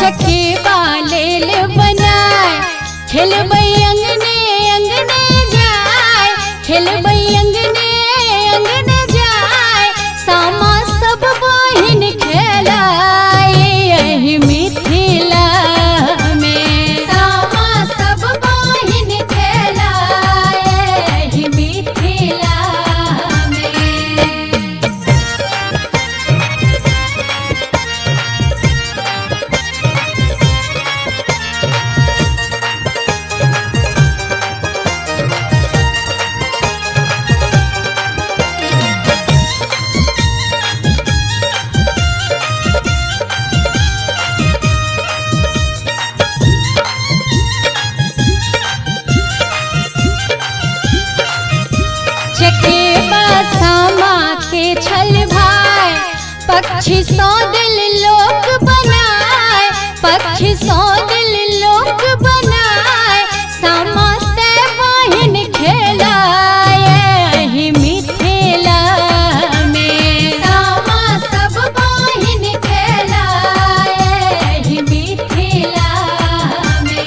चकेबा लेल बनाए खेलबै अंगने अंगने जाय, खेलबै अंगने अंगने जाय, सामा सब बहिन खेलाए एहि मिथिला में, सामा सब बहिन खेलाए एहि मिथिला में। चकेबा सामा के छल भाई, पक्षी सौ दिल लोक बनाए, पक्षी सौ दिल लोक बनाए, सामा ते बहिन खेलाए एहि मिथिला में, सामा सब बहिन खेलाए एहि मिथिला में।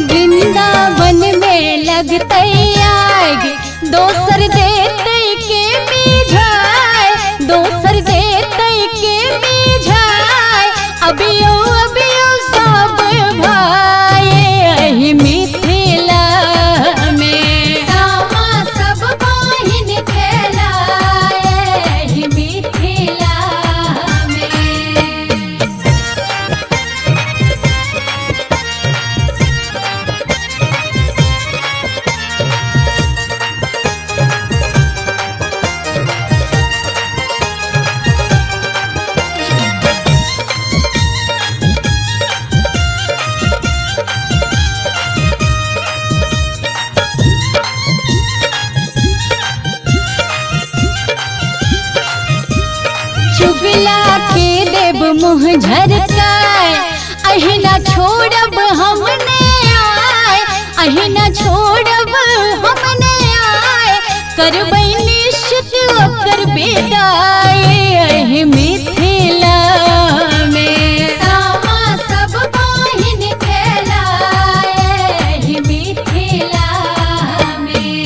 वृंदावन में लगतै आग, दोसर देतै के मिझाय, दोसर देतै के मिझाय, अबियो अबियो सब भाई एहि मिथिला में, सामा सब बहिन खेलाए एहि मिथिला में। चुगला के देव मुँह झरकाय, अहिना छोड़ब हमने आय, अहिना छोड़ब हमने आय, करबै निश्चित ओकर विदाई एहि मिथिला में, सामा सब बहिन खेलाए एहि मिथिला में।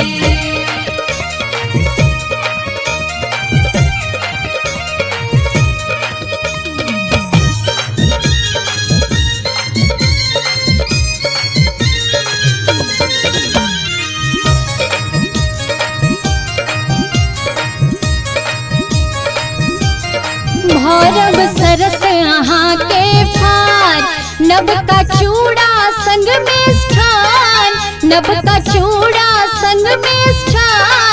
भरब सरस अहाँ के फार, नब का चूड़ा संग में स्थान, नब का चूड़ा संग में स्थान,